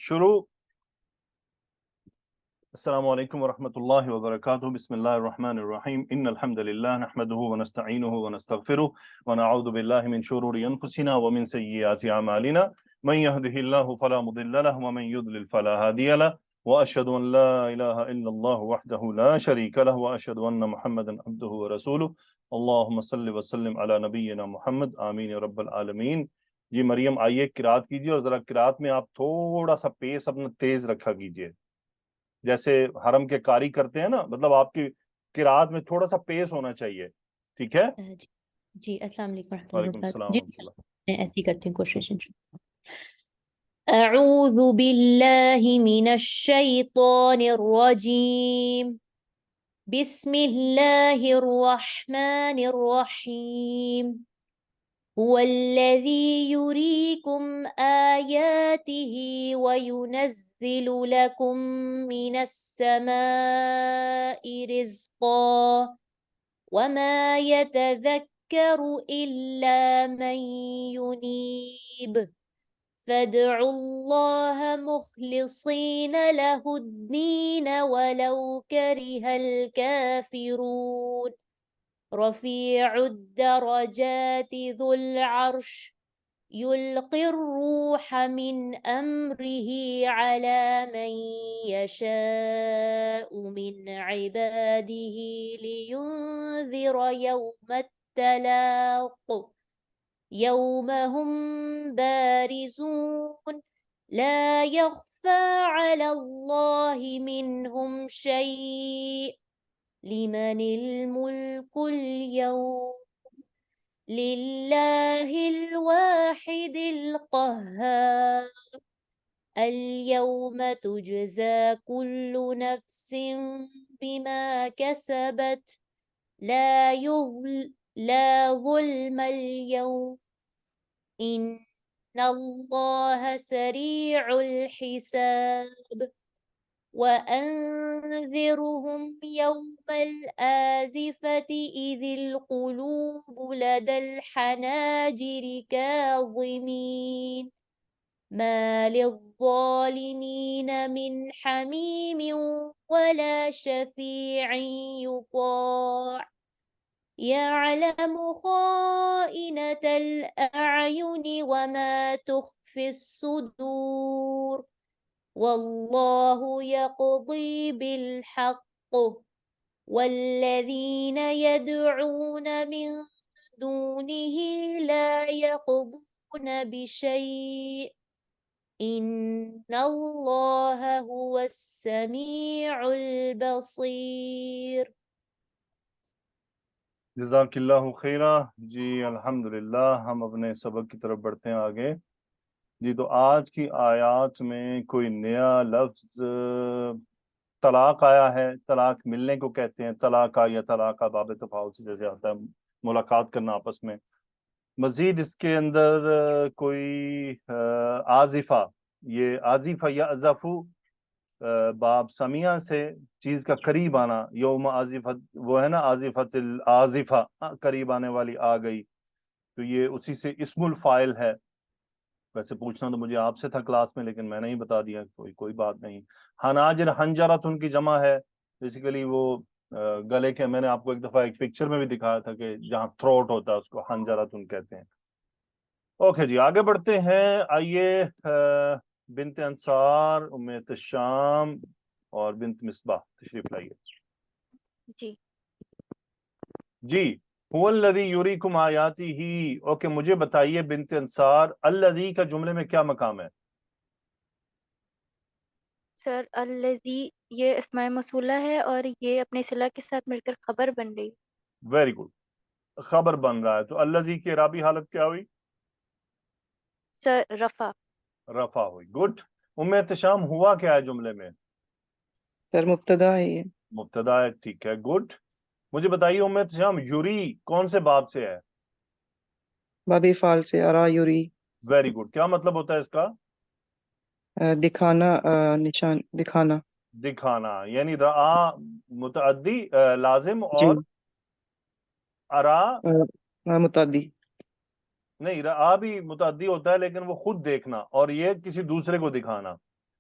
شروع. السلام علیکم ورحمۃ اللہ وبرکاتہ. بسم اللہ الرحمن الرحیم. ان الحمد للہ نحمده ونستعینه ونستغفره ونعوذ باللہ من شرور انفسنا ومن سیئات اعمالنا من يهده الله فلا مضل له ومن يضلل فلا هادي له واشهد ان لا اله الا الله وحده لا شريك له واشهد ان محمدا عبده ورسوله. اللهم صل وسلم على نبینا محمد. آمین یا رب العالمین. جی مریم آئیے قرات کیجیے، اور ذرا قرات میں آپ تھوڑا سا پیس اپنا تیز رکھا کیجیے، جیسے حرم کے قاری کرتے ہیں نا، مطلب آپ کی قرات میں تھوڑا سا پیس ہونا چاہیے. ٹھیک ہے؟ جی السلام علیکم ورحمۃ اللہ وعلیکم وبرکاتہ. السلام جی ورحمۃ اللہ. میں ایسی کرتی ہوں کوشش انشاءاللہ. اعوذ باللہ من الشیطان الرجیم. بسم اللہ الرحمن الرحیم. هو الذي يريكم آياته وينزل لكم من السماء رزقا وما يتذكر إلا من ينيب فادعوا الله مخلصين له الدين ولو كره الكافرون. رفيع الدرجات ذو العرش يلقي الروح من أمره على من يشاء من عباده لينذر يوم التلاق يوم هم بارزون لا يخفى على الله منهم شيء. لمن الملك اليوم لله الواحد القهار. اليوم تجزى كل نفس بما كسبت لا ظلم اليوم إن الله سريع الحساب. وأنذرهم يوم الآزفة إذ القلوب لدى الحناجر كاظمين ما للظالمين من حميم ولا شفيع يطاع يعلم خائنة الأعين وما تخفي الصدور. والله يقضي بالحق والذين يدعون من دونه لا يقضون بشيء إن الله هو السميع البصير. جزاک اللہ خیرہ. جی الحمدللہ، ہم اپنے سبق کی طرف بڑھتے ہیں آگے. جی تو آج کی آیات میں کوئی نیا لفظ طلاق آیا ہے. طلاق ملنے کو کہتے ہیں، طلاق یا طلاق باب تفاعل سے جیسے آتا ہے ملاقات کرنا آپس میں. مزید اس کے اندر کوئی آزفہ، یہ آزفہ یا ازفو باب سمیہ سے چیز کا قریب آنا. یوم آزفت، وہ ہے نا آزفت الآزفہ، قریب آنے والی آ گئی، تو یہ اسی سے اسم الفاعل ہے. ویسے پوچھنا تو مجھے آپ سے تھا کلاس میں، لیکن میں نے ہی بتا دیا. کوئی بات نہیں. حناجر، حنجرت ان کی جمع ہے. بیسیکلی وہ گلے کے، میں نے آپ کو ایک دفعہ ایک پکچر میں بھی دکھایا تھا کہ جہاں تھروٹ ہوتا ہے اس کو حنجرت ان کہتے ہیں. اوکے جی آگے بڑھتے ہیں. آئیے بنت انصار، ام احتشام اور بنت مصباح تشریف لائیے. جی جی هو الذی یریکم آیاتہ. اوکے مجھے بتائیے بنت انصار، الذی کا جملے میں کیا مقام ہے؟ سر، الذی یہ اسماء موصولہ ہے اور یہ اپنے صلہ کے ساتھ مل کر خبر بن رہی. ویری گڈ، خبر بن رہا ہے. تو الذی کی اعرابی حالت کیا ہوئی؟ سر رفع. رفع ہوئی. گڈ. ام احتشام ہوا کیا ہے جملے میں؟ سر مبتدا ہے یہ. مبتدا ہے. ٹھیک ہے، گڈ. مجھے بتائیے ام احتشام یوری کون سے باب سے ہے؟ بابی فعال سے، ارا یوری. Very good. کیا مطلب ہوتا ہے اس کا؟ دکھانا، نشان دکھانا. دکھانا، یعنی رآ متعدی لازم جی. اور ارا متعدی. نہیں، رآ بھی متعدی ہوتا ہے لیکن وہ خود دیکھنا، اور یہ کسی دوسرے کو دکھانا.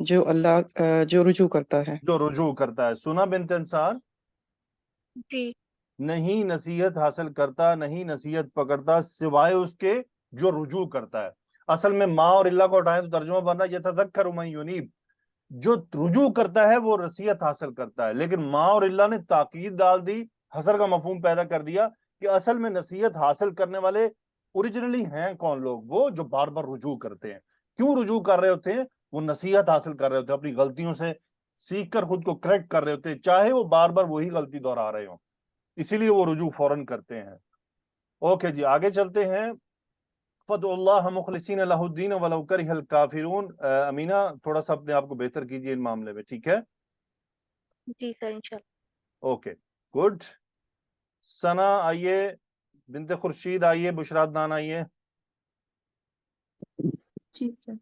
جو رجوع کرتا ہے. جو رجوع کرتا ہے. سنا بنت انصار؟ جی نہیں نصیحت حاصل کرتا، نہیں نصیحت پکڑتا سوائے اس کے جو رجوع کرتا ہے. اصل میں ما اور اللہ کو اٹھائیں تو ترجمہ بن رہا ہے یتذکر من ینیب، جو رجوع کرتا ہے وہ نصیحت حاصل کرتا ہے. لیکن ما اور اللہ نے تاکید ڈال دی، حسر کا مفہوم پیدا کر دیا کہ اصل میں نصیحت حاصل کرنے والے اوریجنلی ہیں کون لوگ؟ وہ جو بار بار رجوع کرتے ہیں. کیوں رجوع کر رہے ہوتے ہیں؟ وہ نصیحت حاصل کر رہے ہوتے ہیں، اپنی غلطیوں سے سیکھ کر خود کو کریکٹ کر رہے ہوتے ہیں، چاہے وہ بار بار وہی غلطی دہرا رہے ہوں، اسی لیے وہ رجوع فوراً کرتے ہیں. اوکے جی آگے چلتے ہیں. فَادْعُوا اللَّهَ مُخْلِصِينَ لَهُ الدِّينَ وَلَوْ كَرِهَ الْكَافِرُونَ. امینہ تھوڑا سا اپنے آپ کو بہتر کیجئے ان معاملے میں، ٹھیک ہے؟ جی سر انشاءاللہ. Okay good. ثنا آئیے، بنت خورشید آئیے، بشرا عدنان آئیے. جی سر.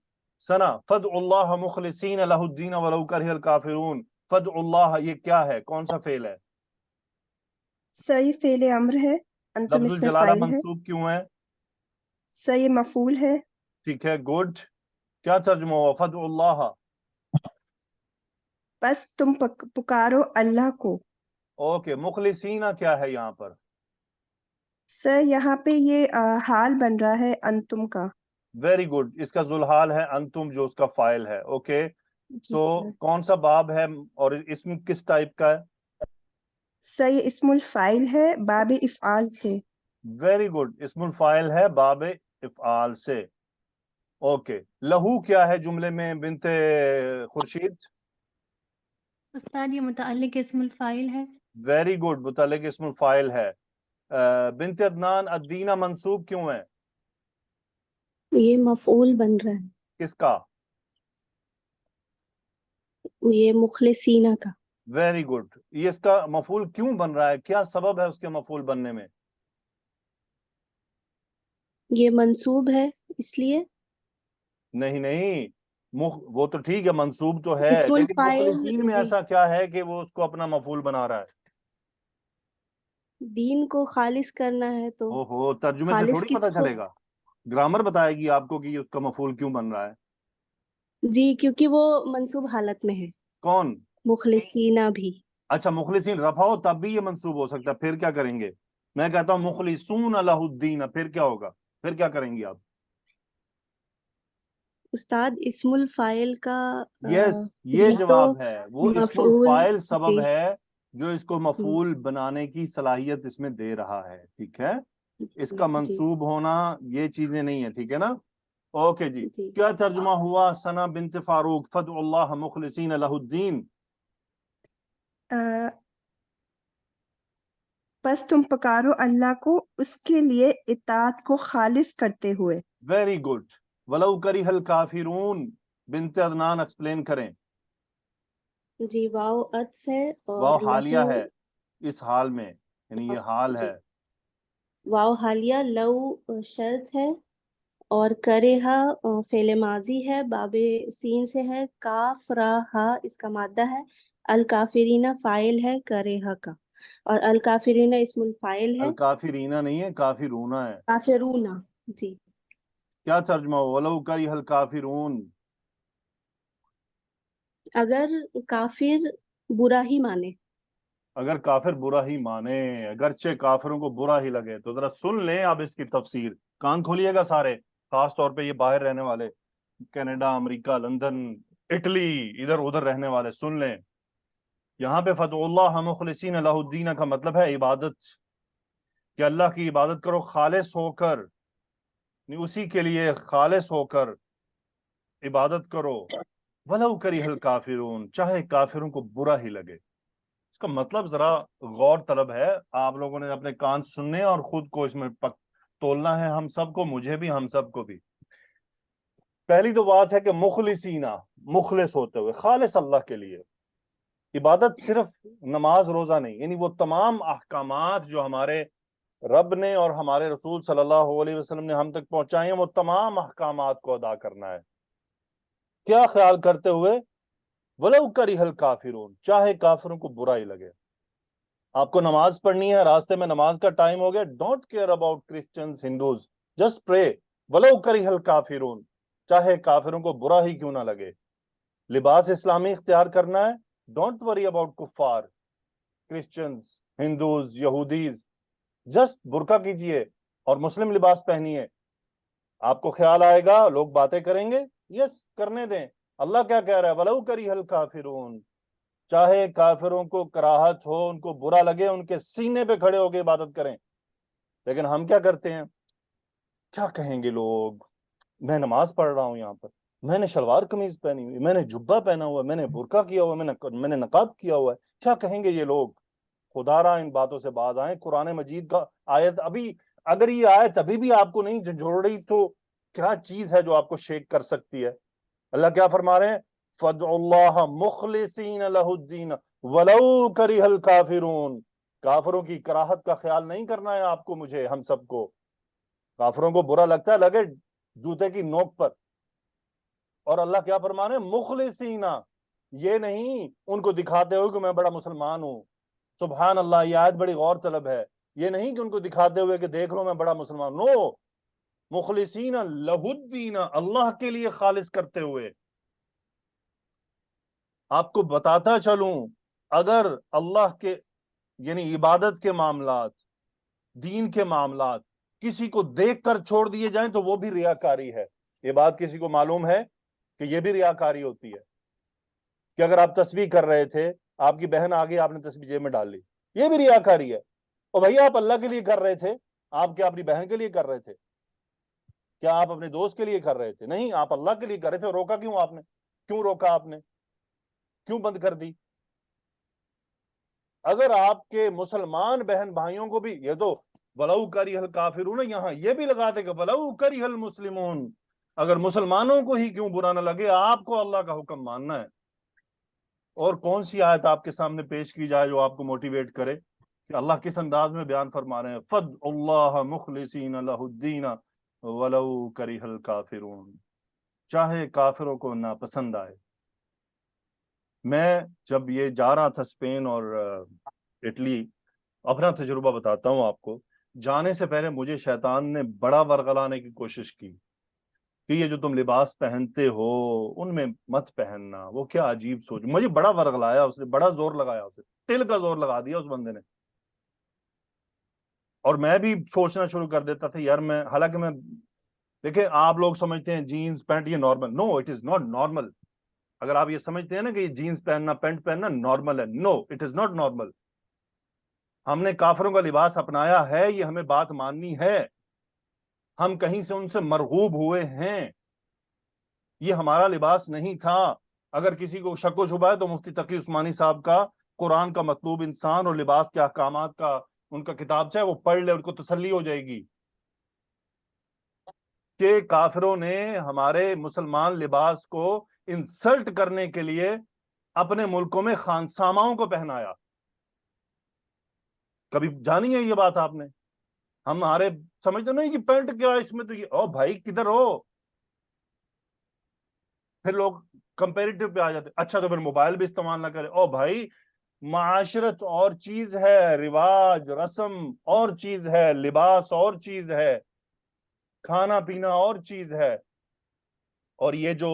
ثنا فَادْعُوا اللَّهَ مُخْلِصِينَ لَهُ الدِّينَ وَلَوْ كَرِهَ الْكَافِرُونَ. فَادْعُوا اللَّهَ یہ کیا ہے؟ کون سا فعل ہے؟ سر یہ فعل امر ہے، انتم لفظ اس میں الجلالہ فاعل ہے. منصوب کیوں ہے؟ سر یہ مفعول ہے. ٹھیک ہے گڈ. کیا ترجمہ ہوا فَادْعُوا اللَّهَ؟ بس تم پکارو اللہ کو. اوکے مخلصینہ کیا ہے یہاں پر؟ سر یہاں پہ یہ حال بن رہا ہے انتم کا. Very good. اس کا ذوالحال ہے انتم جو اس کا فاعل ہے. اوکے جی سو سر. کون سا باب ہے اور اسم کس ٹائپ کا ہے؟ سر یہ اسم الفاعل ہے باب افعال سے. Very good. اسم الفاعل ہے باب افعال سے. اوکے لہو کیا ہے جملے میں بنت خورشید؟ استاد یہ متعلق اسم الفاعل ہے. ویری گڈ متعلق اسم الفاعل ہے. بنت عدنان الدینہ منصوب کیوں ہے؟ یہ مفعول بن رہا ہے، کس کا؟ یہ مخلصینہ کا. Very good. یہ اس کا مفعول کیوں بن رہا ہے؟ کیا سبب ہے اس کے مفعول بننے میں؟ یہ منصوب ہے اس لیے. نہیں وہ تو ٹھیک ہے منصوب تو ہے، اسم لیکن الفاعل مخلصین میں جی ایسا کیا ہے کہ وہ اس کو اپنا مفعول بنا رہا ہے؟ دین کو خالص کرنا ہے تو اوہو ترجمے سے خالص تھوڑی کس پتہ کو. چلے گا، گرامر بتائے گی آپ کو کہ یہ اس کا مفعول کیوں بن رہا ہے. جی کیونکہ وہ منصوب حالت میں ہے. کون؟ مخلصینہ بھی. اچھا مخلصین رفع ہو تب بھی یہ منصوب ہو سکتا ہے، پھر کیا کریں گے؟ میں کہتا ہوں مخلصون لہ الدین، پھر کیا ہوگا؟ پھر کیا کریں گی آپ؟ استاد اسم الفاعل کا یس یہ یہ تو جواب ہے، وہ اسم مفعول. الفاعل سبب جی ہے جو اس کو جی مفعول بنانے کی صلاحیت اس میں دے رہا ہے. ٹھیک ہے اس جی کا جی منصوب ہونا یہ چیزیں نہیں ہیں. ٹھیک ہے نا؟ اوکے جی جی. کیا ترجمہ ہوا ثنا بنت فاروق فادعوا اللہ مخلصین لہ الدین؟ بس تم پکارو اللہ کو اس کے لیے اطاعت کو خالص کرتے ہوئے. Very good. ولو کرہ الکافرون بنت عدنان ایکسپلین کریں. جی واو عطف ہے واو اور حالیہ لہو. ہے اس حال میں، یعنی یہ حال جی ہے. واو حالیہ، لو شرط ہے اور کرہا فعل ماضی ہے، باب سین سے ہے، کاف را ہا اس کا مادہ ہے، الکافرین فاعل ہے کرہا کا، اور الکافرین اسم الفاعل ہے. الکافرینہ نہیں ہے کافرونا ہے. کافرون. جی کیا ترجمہ ہو ولو کرہ الکافرون؟ اگر کافر برا ہی مانے. اگر کافر برا ہی مانے، اگرچہ کافروں کو برا ہی لگے. تو ذرا سن لیں اب اس کی تفسیر، کان کھولیے گا سارے، خاص طور پہ یہ باہر رہنے والے، کینیڈا، امریکہ، لندن، اٹلی، ادھر ادھر رہنے والے سن لیں. یہاں پہ فادعوا اللہ مخلصین لہ الدین کا مطلب ہے عبادت، کہ اللہ کی عبادت کرو خالص ہو کر، اسی کے لیے خالص ہو کر عبادت کرو. ولو کرہ الکافرون چاہے کافروں کو برا ہی لگے. اس کا مطلب ذرا غور طلب ہے، آپ لوگوں نے اپنے کان سننے اور خود کو اس میں تولنا ہے، ہم سب کو، مجھے بھی، ہم سب کو بھی. پہلی تو بات ہے کہ مخلصینہ، مخلص ہوتے ہوئے، خالص اللہ کے لیے. عبادت صرف نماز روزہ نہیں، یعنی وہ تمام احکامات جو ہمارے رب نے اور ہمارے رسول صلی اللہ علیہ وسلم نے ہم تک پہنچائے ہیں، وہ تمام احکامات کو ادا کرنا ہے. کیا خیال کرتے ہوئے؟ وَلَوْ كَرِهَ الْكَافِرُونَ چاہے کافروں کو برا ہی لگے. آپ کو نماز پڑھنی ہے، راستے میں نماز کا ٹائم ہو گیا، don't care about Christians, Hindus, just پرے وَلَوْ كَرِهَ الْكَافِرُونَ چاہے کافروں کو برا ہی کیوں نہ لگے. لباس اسلامی اختیار کرنا ہے, ڈونٹ وری اباؤٹ کفار, کرسچنز, ہندوز, یہودیز, جسٹ برقع کیجئے اور مسلم لباس پہنیے. آپ کو خیال آئے گا لوگ باتیں کریں گے, یس کرنے دیں. اللہ کیا کہہ رہا ہے, وَلَوْ كَرِهَ الْكَافِرُونَ, چاہے کافروں کو کراہت ہو, ان کو برا لگے, ان کے سینے پہ کھڑے ہو کے عبادت کریں. لیکن ہم کیا کرتے ہیں, کیا کہیں گے لوگ, میں نماز پڑھ رہا ہوں یہاں پر, میں نے شلوار قمیض پہنی ہوئی, میں نے جبہ پہنا ہوا ہے, میں نے برقع کیا ہوا ہے, میں نے نقاب کیا ہوا ہے, کیا کہیں گے یہ لوگ. خدا را ان باتوں سے باز آئیں. قرآن مجید کا آیت ابھی, اگر یہ آیت ابھی بھی آپ کو نہیں جھنجھوڑ رہی تو کیا چیز ہے جو آپ کو شیک کر سکتی ہے. اللہ کیا فرما رہے ہیں, فَادْعُوا اللَّهَ مُخْلِصِينَ لَهُ الدِّينَ وَلَوْ كَرِهَ الْكَافِرُونَ. کافروں کی کراہت کا خیال نہیں کرنا ہے آپ کو, مجھے, ہم سب کو. کافروں کو برا لگتا ہے, لگے جوتے کی نوک پر. اور اللہ کیا فرما رہے ہیں, مخلصین, یہ نہیں ان کو دکھاتے ہوئے کہ میں بڑا مسلمان ہوں. سبحان اللہ, یہ آیت بڑی غور طلب ہے. یہ نہیں کہ ان کو دکھاتے ہوئے کہ دیکھ لو میں بڑا مسلمان. نو, مخلصین لہ الدین, اللہ کے لیے خالص کرتے ہوئے. آپ کو بتاتا چلوں, اگر اللہ کے یعنی عبادت کے معاملات, دین کے معاملات کسی کو دیکھ کر چھوڑ دیے جائیں تو وہ بھی ریاکاری ہے. یہ بات کسی کو معلوم ہے کہ یہ بھی ریاکاری ہوتی ہے, کہ اگر آپ تسبیح کر رہے تھے, آپ کی بہن آگے, آپ نے تسبیح جیب میں ڈال لی, یہ بھی ریاکاری ہے. اور بھائی آپ اللہ کے لیے کر رہے تھے, آپ کیا اپنی بہن کے لیے کر رہے تھے, کیا آپ اپنے دوست کے لیے کر رہے تھے؟ نہیں, آپ اللہ کے لیے کر رہے تھے. روکا کیوں آپ نے, کیوں روکا آپ نے, کیوں بند کر دی؟ اگر آپ کے مسلمان بہن بھائیوں کو بھی, یہ تو وَلَوْ كَرِهَ الْكَافِرُونَ, یہاں یہ بھی لگاتے کہ وَلَوْ كَرِهَ الْمُسْلِمُونَ, اگر مسلمانوں کو ہی کیوں برا نہ لگے, آپ کو اللہ کا حکم ماننا ہے. اور کون سی آیت آپ کے سامنے پیش کی جائے جو آپ کو موٹیویٹ کرے کہ اللہ کس انداز میں بیان فرما رہے ہیں, فَادْعُوا اللَّهَ مُخْلِصِينَ لَهُ الدِّينَ وَلَوْ كَرِهَ الْكَافِرُونَ, چاہے کافروں کو ناپسند آئے. میں جب یہ جا رہا تھا اسپین اور اٹلی, اپنا تجربہ بتاتا ہوں آپ کو. جانے سے پہلے مجھے شیطان نے بڑا ورغلانے کی کوشش کی کہ یہ جو تم لباس پہنتے ہو ان میں مت پہننا, وہ کیا عجیب سوچ. مجھے بڑا ورغلایا اس نے, بڑا زور لگایا, اسے تل کا زور لگا دیا اس بندے نے. اور میں بھی سوچنا شروع کر دیتا تھا یار, میں, حالانکہ میں, دیکھیں آپ لوگ سمجھتے ہیں جینز پینٹ یہ normal. No, it is not normal. اگر آپ یہ سمجھتے ہیں نا کہ یہ جینز پہننا, پینٹ پہننا نارمل ہے, نو, اٹ از ناٹ نارمل. ہم نے کافروں کا لباس اپنایا ہے, یہ ہمیں بات ماننی ہے. ہم کہیں سے ان سے مرغوب ہوئے ہیں, یہ ہمارا لباس نہیں تھا. اگر کسی کو شک و شبہ ہے تو مفتی تقی عثمانی صاحب کا قرآن کا مطلوب انسان اور لباس کے احکامات کا ان کا کتاب چاہے وہ پڑھ لے, ان کو تسلی ہو جائے گی کہ کافروں نے ہمارے مسلمان لباس کو انسلٹ کرنے کے لیے اپنے ملکوں میں خانساماؤں کو پہنایا. کبھی جانی ہے یہ بات آپ نے؟ ہمارے سمجھتے نہیں کہ پینٹ کیا ہے اس میں, تو یہ, او بھائی کدھر ہو. پھر لوگ کمپیریٹو پہ آ جاتے, اچھا تو پھر موبائل بھی استعمال نہ کرے. او بھائی, معاشرت اور چیز ہے, رواج رسم اور چیز ہے, لباس اور چیز ہے, کھانا پینا اور چیز ہے, اور یہ جو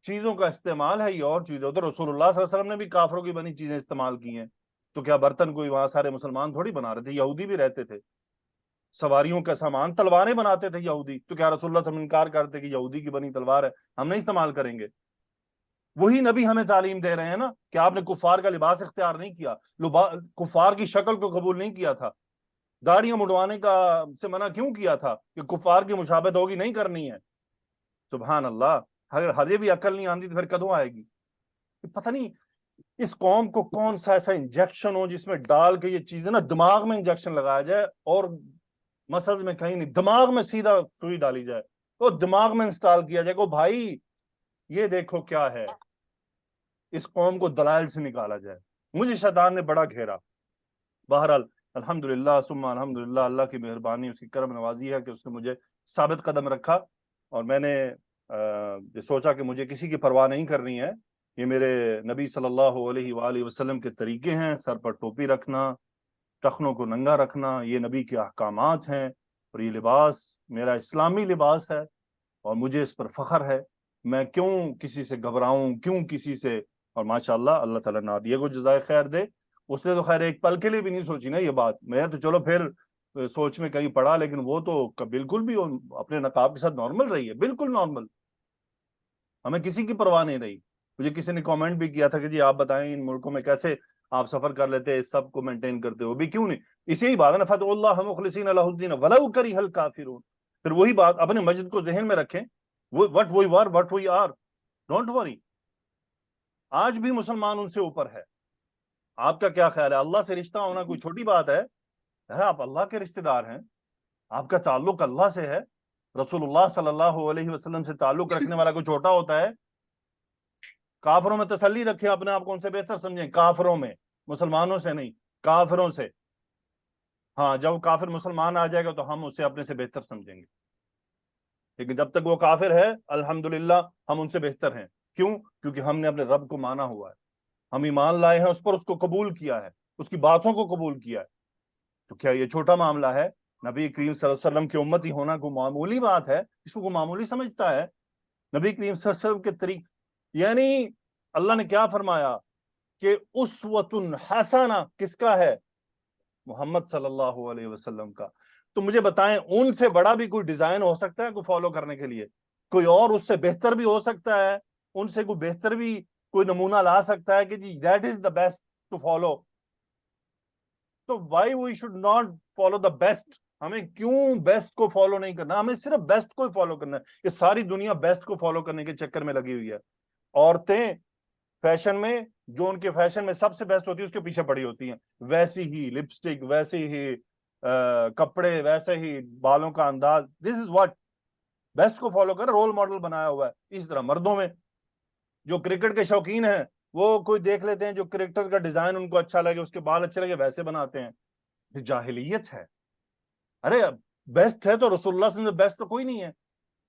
چیزوں کا استعمال ہے یہ اور چیز ہے. ادھر رسول اللہ صلی اللہ علیہ وسلم نے بھی کافروں کی بنی چیزیں استعمال کی ہیں, تو کیا برتن کوئی وہاں سارے مسلمان تھوڑی بنا رہے تھے, یہودی بھی رہتے تھے. سواریوں کا سامان, تلواریں بناتے تھے یہودی, تو کیا رسول اللہ صلی اللہ علیہ وسلم انکار کرتے کہ یہودی کی بنی تلوار ہے ہم نہیں استعمال کریں گے؟ وہی نبی ہمیں تعلیم دے رہے ہیں نا کہ آپ نے کفار کا لباس اختیار نہیں کیا, کفار کی شکل کو قبول نہیں کیا تھا, داڑیاں مڈوانے کا سے منع کیوں کیا تھا کہ کفار کی مشابہت ہوگی, نہیں کرنی ہے. سبحان اللہ, اگر ہجے بھی عقل نہیں آتی تو پھر کدوں آئے گی؟ پتہ نہیں اس قوم کو کون سا ایسا انجیکشن ہو جس میں ڈال کے یہ چیزیں نا دماغ میں انجیکشن لگایا جائے, اور مسلز میں کہیں نہیں, دماغ میں سیدھا سوئی ڈالی جائے, تو دماغ میں انسٹال کیا جائے کہ بھائی یہ دیکھو کیا ہے, اس قوم کو دلائل سے نکالا جائے. مجھے شیطان نے بڑا گھیرا. بہرحال الحمدللہ ثم الحمدللہ, اللہ کی مہربانی, اس کی کرم نوازی ہے کہ اس نے مجھے ثابت قدم رکھا, اور میں نے سوچا کہ مجھے کسی کی پرواہ نہیں کرنی ہے. یہ میرے نبی صلی اللہ علیہ وآلہ وسلم کے طریقے ہیں, سر پر ٹوپی رکھنا, ٹخنوں کو ننگا رکھنا, یہ نبی کے احکامات ہیں, اور یہ لباس میرا اسلامی لباس ہے, اور مجھے اس پر فخر ہے. میں کیوں کسی سے گھبراؤں, کیوں کسی سے. اور ماشاءاللہ اللہ تعالیٰ نادیہ کو جزائے خیر دے, اس نے تو خیر ایک پل کے لیے بھی نہیں سوچی نا یہ بات. میں تو چلو پھر سوچ میں کہیں پڑا, لیکن وہ تو بالکل بھی اپنے نقاب کے ساتھ نارمل رہی ہے, بالکل نارمل, ہمیں کسی کی پرواہ نہیں رہی. مجھے کسی نے کامنٹ بھی کیا تھا کہ جی آپ بتائیں ان ملکوں میں کیسے آپ سفر کر لیتے ہیں, سب کو مینٹین کرتے ہو بھی, کیوں نہیں. اسی ہی بات ہے نا, فتح اللہ مخلصین لہ الدین ولو کرہ الکافرون. پھر وہی بات اپنے مسجد کو ذہن میں رکھیں, what we are, don't worry. آج بھی مسلمان ان سے اوپر ہے. آپ کا کیا خیال ہے؟ اللہ سے رشتہ ہونا کوئی چھوٹی بات ہے؟ آپ اللہ کے رشتہ دار ہیں, آپ کا تعلق اللہ سے ہے. رسول اللہ صلی اللہ علیہ وسلم سے تعلق رکھنے والا کوئی چھوٹا ہوتا ہے؟ کافروں میں تسلی رکھیں, اپنے آپ کو ان سے بہتر سمجھیں, کافروں میں, مسلمانوں سے نہیں, کافروں سے. ہاں جب کافر مسلمان آ جائے گا تو ہم اسے اپنے سے بہتر سمجھیں گے, لیکن جب تک وہ کافر ہے الحمدللہ ہم ان سے بہتر ہیں. کیوں؟ کیونکہ ہم نے اپنے رب کو مانا ہوا ہے, ہم ایمان لائے ہیں اس پر, اس کو قبول کیا ہے, اس کی باتوں کو قبول کیا ہے. تو کیا یہ چھوٹا معاملہ ہے؟ نبی کریم صلی اللہ علیہ وسلم کی امتی ہونا کوئی معمولی بات ہے؟ اس کو کوئی معمولی سمجھتا ہے؟ نبی کریم صلی اللہ علیہ وسلم کے طریق, یعنی اللہ نے کیا فرمایا کہ اسوۃ حسنہ کس کا ہے؟ محمد صلی اللہ علیہ وسلم کا. تو مجھے بتائیں ان سے بڑا بھی کوئی ڈیزائن ہو سکتا ہے کوئی فالو کرنے کے لیے؟ کوئی اور اس سے بہتر بھی ہو سکتا ہے, ان سے کوئی بہتر بھی کوئی نمونہ لا سکتا ہے کہ جی that is the best to follow. تو why we should not follow the best? ہمیں کیوں بیسٹ کو فالو نہیں کرنا؟ ہمیں صرف بیسٹ کو فالو کرنا ہے. یہ ساری دنیا بیسٹ کو فالو کرنے کے چکر میں لگی ہوئی ہے. عورتیں فیشن میں, جو ان کے فیشن میں سب سے بیسٹ ہوتی ہے اس کے پیچھے پڑی ہوتی ہیں, ویسی ہی لپسٹک, ویسی ہی کپڑے, ویسے ہی بالوں کا انداز. دس از واٹ بیسٹ کو فالو کر, رول ماڈل بنایا ہوا ہے. اسی طرح مردوں میں جو کرکٹ کے شوقین ہیں وہ کوئی دیکھ لیتے ہیں جو کرکٹر کا ڈیزائن ان کو اچھا لگے, اس کے بال اچھے لگے, ویسے بناتے ہیں. یہ جاہلیت ہے. ارے بیسٹ ہے تو رسول اللہ صلی اللہ علیہ وسلم بیسٹ تو کوئی نہیں ہے.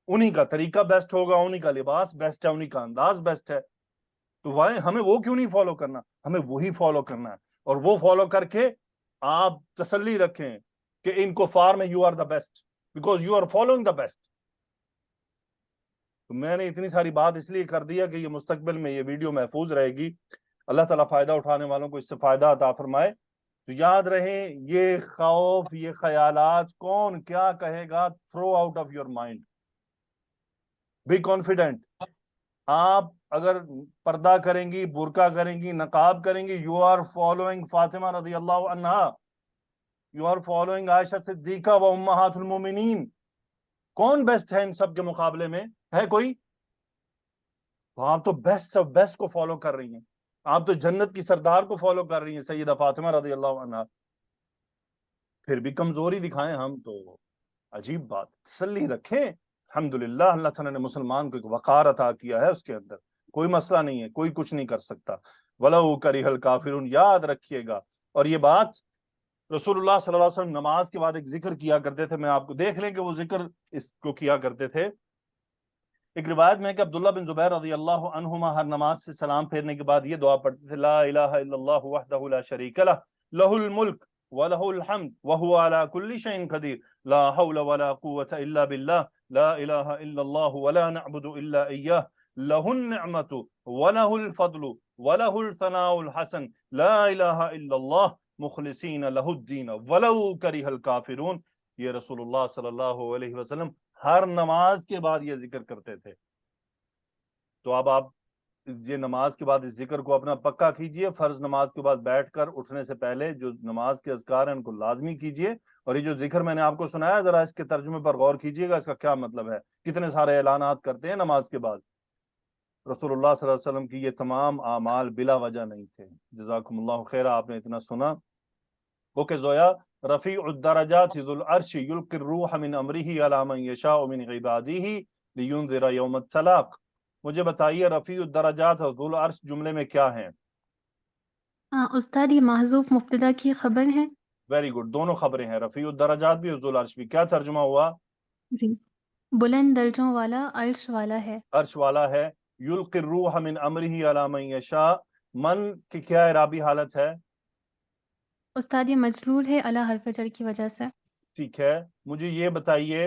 انہی کا طریقہ بیسٹ ہوگا, انہی کا لباس بیسٹ ہے, انہی کا انداز بیسٹ ہے. تو ہمیں وہ کیوں نہیں فالو کرنا؟ ہمیں وہی فالو کرنا ہے. اور وہ فالو کر کے آپ تسلی رکھیں کہ ان کفار میں you are the best, because you are following the best. تو میں نے اتنی ساری بات اس لیے کر دیا کہ یہ مستقبل میں یہ ویڈیو محفوظ رہے گی. اللہ تعالیٰ فائدہ اٹھانے والوں کو اس سے فائدہ عطا فرمائے. تو یاد رہیں, یہ خوف, یہ خیالات کون کیا کہے گا, throw out of your mind. Be confident. آپ اگر پردہ کریں گی, برقع کریں گی, نقاب کریں گی, یو آر فالوئنگ فاطمہ رضی اللہ عنہا, یو آر فالوئنگ عائشہ صدیقہ و امہات المومنین. کون بیسٹ ہے ان سب کے مقابلے میں؟ ہے کوئی؟ تو آپ تو بیسٹ آف بیسٹ کو فالو کر رہی ہیں. آپ تو جنت کی سردار کو فالو کر رہی ہیں, سیدہ فاطمہ رضی اللہ عنہا. پھر بھی کمزوری دکھائیں ہم تو عجیب بات. تسلی رکھیں, الحمدللہ اللہ تعالیٰ نے مسلمان کو ایک وقار عطا کیا ہے, اس کے اندر کوئی مسئلہ نہیں ہے, کوئی کچھ نہیں کر سکتا. وَلَوْ كَرِهَ الْكَافِرُونَ, یاد رکھیے گا. اور یہ بات رسول اللہ صلی اللہ علیہ وسلم نماز کے بعد ایک ذکر کیا کرتے تھے. میں آپ کو دیکھ لیں کہ وہ ذکر اس کو کیا کرتے تھے. ایک روایت میں کہ عبداللہ بن زبیر رضی اللہ عنہما ہر نماز سے سلام پھیرنے کے بعد یہ دعا پڑھتے تھے, لا الہ الا اللہ وحدہ لا شریک لہ, لہ الملک وَلَهُ الْحَمْدُ وَهُوَ عَلَى كُلِّ شَيْءٍ قَدِيرٌ لا حول ولا قوة إلا بالله لا إله إلا الله ولا نعبد إلا إياه له النعمة وله الفضل وله الثناء الحسن لا إله إلا الله مخلصين له الدين ولو كره الكافرون. یہ رسول اللہ صلی اللہ علیہ وسلم ہر نماز کے بعد یہ ذکر کرتے تھے. تو اب آپ یہ نماز کے بعد اس ذکر کو اپنا پکا کیجئے. فرض نماز کے بعد بیٹھ کر اٹھنے سے پہلے جو نماز کے اذکار ہیں ان کو لازمی کیجئے. اور یہ جو ذکر میں نے آپ کو سنایا, ذرا اس کے ترجمے پر غور کیجئے گا, اس کا کیا مطلب ہے. کتنے سارے اعلانات کرتے ہیں نماز کے بعد. رسول اللہ صلی اللہ علیہ وسلم کی یہ تمام اعمال بلا وجہ نہیں تھے. جزاکم اللہ خیر, آپ نے اتنا سنا. اوکے زویا, رفیع الدرجات ذو العرش یلقی الروح من امرہ علی من یشاء من عبادہ لینذر یوم التلاق. مجھے بتائیے رفیع الدرجات اور ذو العرش جملے میں کیا ہیں؟ استاد یہ محذوف مبتدا کی خبر ہے. ویری گڈ, دونوں خبریں ہیں, رفیع الدرجات بھی اور ذو العرش بھی. کیا ترجمہ ہوا؟ جی, بلند درجوں والا, عرش والا ہے. عرش والا ہے. یلقی الروح من امرہ علی من یشاء, من کی کیا اعرابی حالت ہے؟ استاد یہ مجرور ہے علی حرف جر کی وجہ سے. ٹھیک ہے, مجھے یہ بتائیے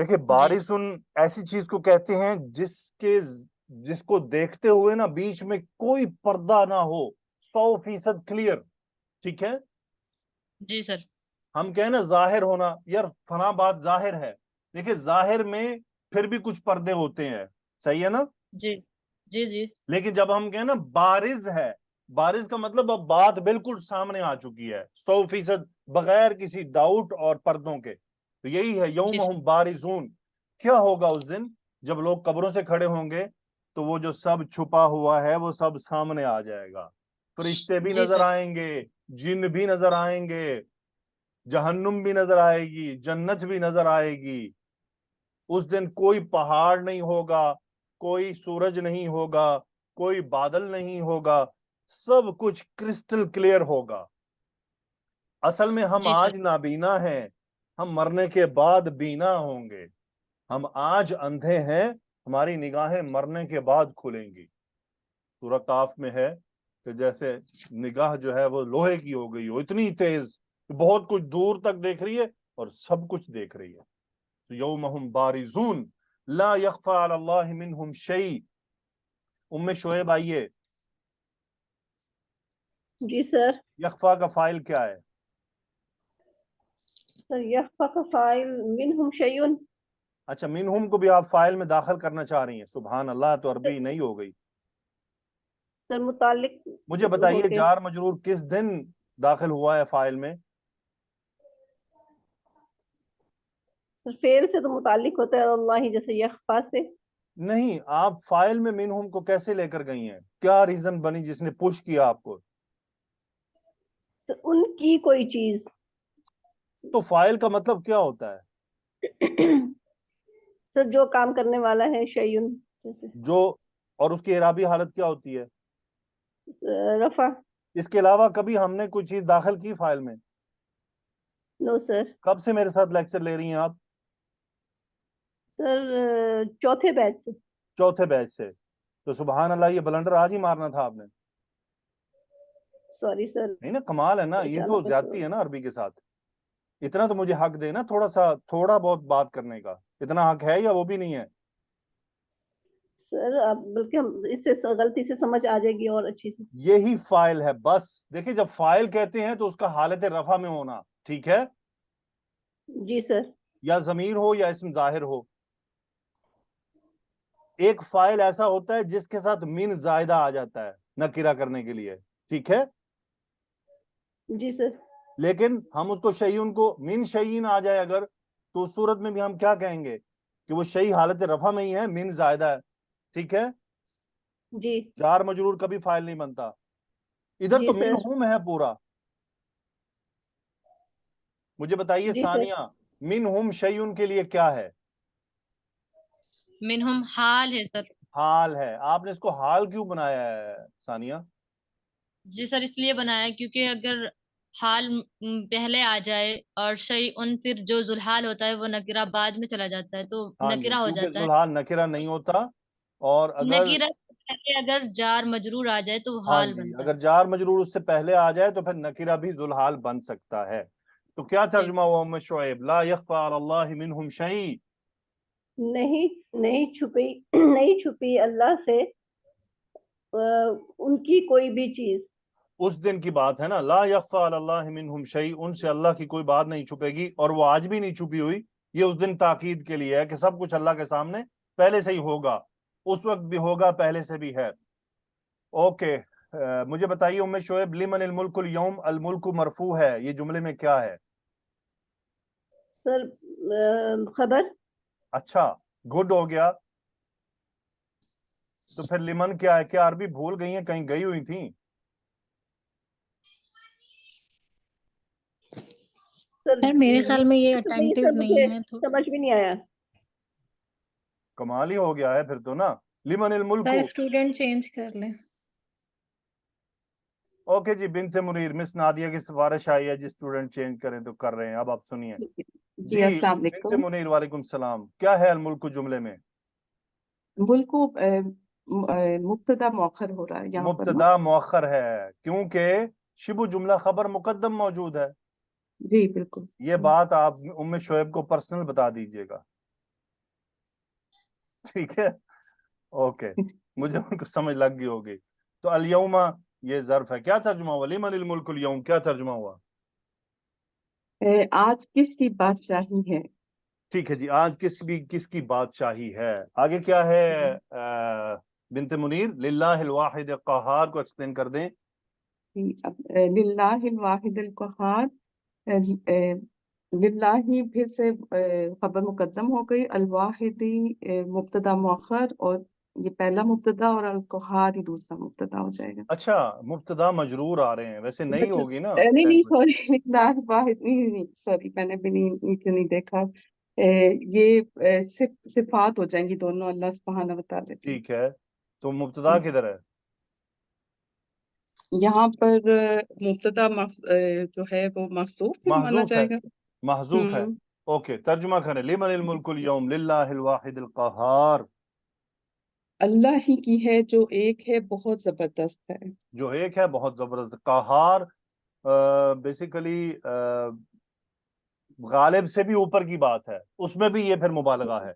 دیکھیں بارسن ایسی چیز کو کہتے ہیں جس کو دیکھتے ہوئے نا بیچ میں کوئی پردہ نہ ہو، 100% کلیئر. ٹھیک ہے، جی سر. ہم کہیں نا ظاہر ہونا، یار فلاں بات ظاہر ہے. دیکھیں ظاہر میں پھر بھی کچھ پردے ہوتے ہیں، صحیح ہے نا؟ جی جی جی. لیکن جب ہم کہیں نا بارز ہے، بارز کا مطلب اب بات بالکل سامنے آ چکی ہے 100% بغیر کسی ڈاؤٹ اور پردوں کے. تو یہی ہے یوم جی سر. ہم بارزون. کیا ہوگا اس دن جب لوگ قبروں سے کھڑے ہوں گے تو وہ جو سب چھپا ہوا ہے وہ سب سامنے آ جائے گا. فرشتے بھی جی نظر سر. آئیں گے، جن بھی نظر آئیں گے، جہنم بھی نظر آئے گی، جنت بھی نظر آئے گی. اس دن کوئی پہاڑ نہیں ہوگا، کوئی سورج نہیں ہوگا، کوئی بادل نہیں ہوگا، سب کچھ کرسٹل کلیئر ہوگا. اصل میں ہم جی سر. آج نابینا ہیں، ہم مرنے کے بعد بینا ہوں گے. ہم آج اندھے ہیں، ہماری نگاہیں مرنے کے بعد کھلیں گی. سورہ کاف میں ہے کہ جیسے نگاہ جو ہے وہ لوہے کی ہو گئی ہو، اتنی تیز کہ بہت کچھ دور تک دیکھ رہی ہے اور سب کچھ دیکھ رہی ہے. تو یومہم بارزون لا یخفی علی اللہ منہم شیء. شعیب آئیے. جی سر. یخفا کا فائل کیا ہے؟ سر یخفا کا فائل منہم شیئن. اچھا، منہم کو بھی آپ فائل میں داخل کرنا چاہ رہی ہیں. سبحان اللہ، تو عربی نہیں ہو گئی. سر متعلق مجھے ہو بتائیے کے جار مجرور کس دن داخل ہوا ہے فائل میں؟ سر فعل سے تو متعلق ہوتا ہے اللہ جیسے یخفا سے. نہیں، آپ فائل میں منہم کو کیسے لے کر گئی ہیں؟ کیا ریزن بنی جس نے پش کیا آپ کو؟ سر ان کی کوئی چیز. تو فائل کا مطلب کیا ہوتا ہے؟ سر جو کام کرنے والا ہے شیئن جیسے. جو، اور اس کی اعرابی حالت کیا ہوتی ہے؟ رفع. اس کے علاوہ کبھی ہم نے کوئی چیز داخل کی فائل میں؟ نو سر. کب سے میرے ساتھ لیکچر لے رہی ہیں آپ؟ سر چوتھے بیچ سے. چوتھے بیچ سے. تو سبحان اللہ، یہ بلنڈر آج ہی مارنا تھا آپ نے. Sorry sir. نہیں نا، کمال ہے نا، یہ تو زیادتی ہے نا عربی کے ساتھ. اتنا تو مجھے حق دے نا، تھوڑا بہت بات کرنے کا. اتنا حق ہے یا وہ بھی نہیں ہے؟ سر اب بلکہ ہم اس سے غلطی سے سمجھ آ جائے گی اور اچھی سے. یہی فائل ہے بس. دیکھیں جب فائل کہتے ہیں تو اس کا حالت رفع میں ہونا، ٹھیک ہے؟ جی سر. یا ضمیر ہو یا اسم ظاہر ہو. ایک فائل ایسا ہوتا ہے جس کے ساتھ من زائدہ آ جاتا ہے نکرہ کرنے کے لیے، ٹھیک ہے؟ جی سر. لیکن ہم اس کو شیئن کو من شیئن آ جائے اگر، تو اس صورت میں بھی ہم کیا کہیں گے کہ وہ شیء حالت رفع میں ہی ہے، من زائدہ ہے. ٹھیک ہے؟ جی. جار مجرور کبھی فائل نہیں بنتا. ادھر جی تو سر. منہم ہے پورا. مجھے بتائیے جی سر. ثانیہ، منہم شیئن کے لیے کیا ہے؟ منہم حال ہے سر. حال ہے. آپ نے اس کو حال کیوں بنایا ہے ثانیہ؟ جی سر اس لیے بنایا کیونکہ اگر حال پہلے آ جائے اور شیئن پھر جو ذوالحال ہوتا ہے وہ نکرہ بعد میں چلا جاتا ہے تو ہاں جی، نکرہ ہو کیونکہ جاتا ہے. ذوالحال نکرہ نہیں ہوتا. اور اگر، نکرہ سے پہلے اگر جار مجرور آ جائے تو وہ ہاں حال جی، بنتا ہے. اگر جار مجرور اس سے پہلے آ جائے تو پھر نکرہ بھی ذوالحال بن سکتا ہے. تو کیا جی. ترجمہ ہوا ام شعیب؟ لا یخفی علی اللہ منہم شیء. نہیں چھپی اللہ سے ان کی کوئی بھی چیز. اس دن کی بات ہے نا، لا یخفی علی اللہ منہم شیء، ان سے اللہ کی کوئی بات نہیں چھپے گی، اور وہ آج بھی نہیں چھپی ہوئی. یہ اس دن تاکید کے لیے ہے کہ سب کچھ اللہ کے سامنے پہلے سے ہی ہوگا، اس وقت بھی ہوگا، پہلے سے بھی ہے. اوکے، مجھے بتائیے ام شعیب، لمن الملک اليوم، الملک مرفوع ہے، یہ جملے میں کیا ہے؟ سر خبر. اچھا، گڈ ہو گیا. تو پھر لمن کیا ہے؟ کیا عربی بھول گئی ہیں؟ کہیں گئی ہوئی تھیں؟ سر میرے خیال میں یہ نہیں اٹینٹیو سر مجھے نہیں ہے تو سمجھ بھی نہیں آیا. کمال ہی ہو گیا ہے پھر تو نا. لمن الملک. سر اسٹوڈنٹ چینج کر لیں. اوکے جی، بنت منیر، مس نادیہ کی سفارش آئی ہے جی، اسٹوڈنٹ چینج کریں تو کر رہے ہیں. اب آپ سنیے جی السلام بنت علیکم. منیر، وعلیکم السلام. کیا ہے الملک جملے میں؟ ملک مبتدا مؤخر ہو رہا ہے یہاں پر نا. مبتدا مؤخر ہے کیونکہ شبہ جملہ خبر مقدم موجود ہے. جی بالکل. یہ بات آپ ام شعیب کو پرسنل بتا دیجئے گا. ٹھیک ہے اوکے مجھے ان کو سمجھ لگ گئی ہوگی. تو الیوما یہ ظرف ہے, کیا ترجمہ ہوا؟ لمن الملک اليوم کیا ترجمہ ہوا؟ آج کس کی بادشاہی ہے. ٹھیک ہے جی, آج کس کی بادشاہی ہے. آگے کیا ہے بنت منیر؟ للہ الواحد القہار کو ایکسپلین کر دیں. للہ الواحد القہار, للہ پھر سے خبر مقدم ہو گئی, الواحدی مبتدا مؤخر, اور یہ پہلا مبتدا اور القہار ہی دوسرا مبتدا ہو جائے گا. اچھا مبتدا مجرور آ رہے ہیں, ویسے نہیں اچھا ہوگی نا نہیں سوری, للہ الواحد نہیں سوری, میں نے بھی نیچے نہیں دیکھا. یہ صفات ہو جائیں گی دونوں اللہ سبحانہ و تعالی کی. ٹھیک ہے, تو مبتدا کدھر ہے؟ یہاں پر مبتدا جو ہے وہ محذوف مانا محذوف ہے, جائے گا. محذوف ہے. اوکے ترجمہ کریں. لمن الملک اليوم للہ الواحد القہار. اللہ ہی کی ہے جو ایک ہے بہت زبردست ہے. جو ایک ہے بہت زبردست. قہار بیسیکلی غالب سے بھی اوپر کی بات ہے, اس میں بھی یہ پھر مبالغہ ہے.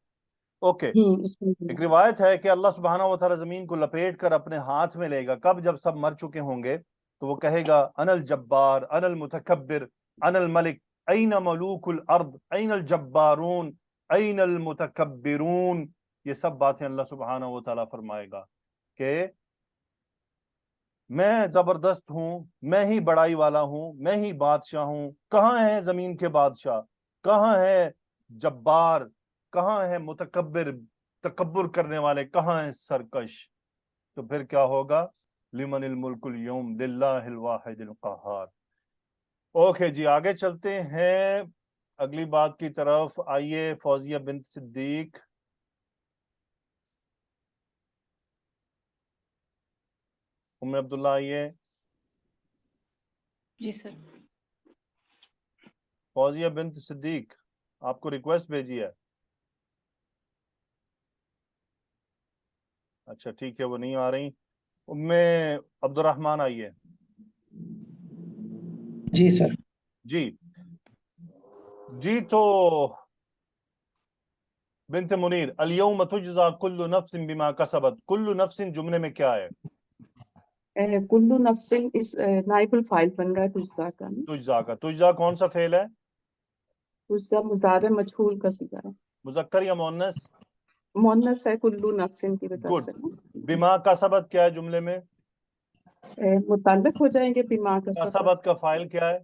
اوکے ایک روایت ہے کہ اللہ سبحانہ و تعالی زمین کو لپیٹ کر اپنے ہاتھ میں لے گا. کب؟ جب سب مر چکے ہوں گے تو وہ کہے گا انا الجبار انا المتکبر انا الملک این ملوک الارض این الجبارون این المتکبرون. یہ سب باتیں اللہ سبحانہ و تعالی فرمائے گا کہ میں زبردست ہوں, میں ہی بڑائی والا ہوں, میں ہی بادشاہ ہوں. کہاں ہے زمین کے بادشاہ؟ کہاں ہے جبار؟ کہاں ہے متکبر تکبر کرنے والے؟ کہاں ہے سرکش؟ تو پھر کیا ہوگا؟ لمن الملک اليوم للہ الواحد القہار. اوکے جی آگے چلتے ہیں اگلی بات کی طرف. آئیے فوزیہ بنت صدیق. ام عبداللہ آئیے. جی سر. فوزیہ بنت صدیق آپ کو ریکویسٹ بھیجی ہے. اچھا ٹھیک ہے وہ نہیں آ رہی. ام عبد الرحمن آئیے. جی سر. جی تو بنت منیر الیوم تجزا کل نفس بما کسبت. کل نفس جملے میں کیا ہے؟ کلو نفس اس نائب الفاعل بن رہا ہے تجزا کا. تجزا کا. تجزا کون سا فعل ہے؟ تجزا مضارع مجہول کا صیغہ ہے. مذکر یا مؤنث؟ مؤنث ہے کلو نفس کی وجہ گڈ. سے. بما کسبت کیا ہے جملے میں؟ متعلق ہو جائیں گے بما کسبت کا فاعل کیا ہے؟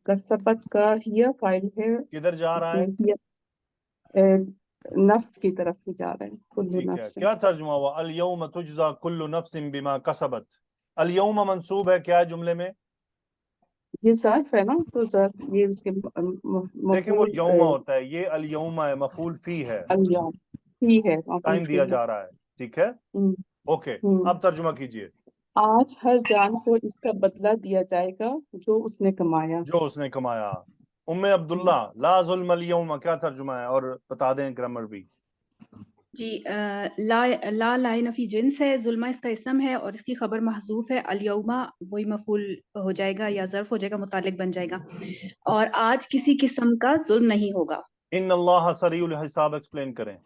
کسبت کا ہیا فاعل ہے. کدھر جا رہا ہے؟ نفس کی طرف ہی جا رہے ہیں. کلو ٹھیک ہے, نفس کیا ترجمہ ہوا؟ الیوم تجزا کل نفس بما کسبت. الیوم منصوب ہے کیا ہے جملے میں؟ یہ ظرف ہے نا, تو ظرف یہ اس کے لیکن وہ یوم ہوتا ہے, یہ الیوم ہے, مفعول فی ہے, الیوم ہی ہے, ٹائم دیا جا رہا ہے. ٹھیک ہے اوکے اب ترجمہ کیجئے. آج ہر جان کو اس کا بدلہ دیا جائے گا جو اس نے کمایا. جو اس نے کمایا. ام عبداللہ لا ظلم الیوم کیا ترجمہ ہے, اور بتا دیں گرامر بھی. جی لا لائن فی جنس ہے, ظلمہ اس کا اسم ہے اور اس کی خبر محذوف ہے. الیوما وہی مفعول ہو جائے گا یا ظرف ہو جائے گا, متعلق بن جائے گا. اور آج کسی قسم کا ظلم نہیں ہوگا. ان اللہ سریع الحساب ایکسپلین کریں.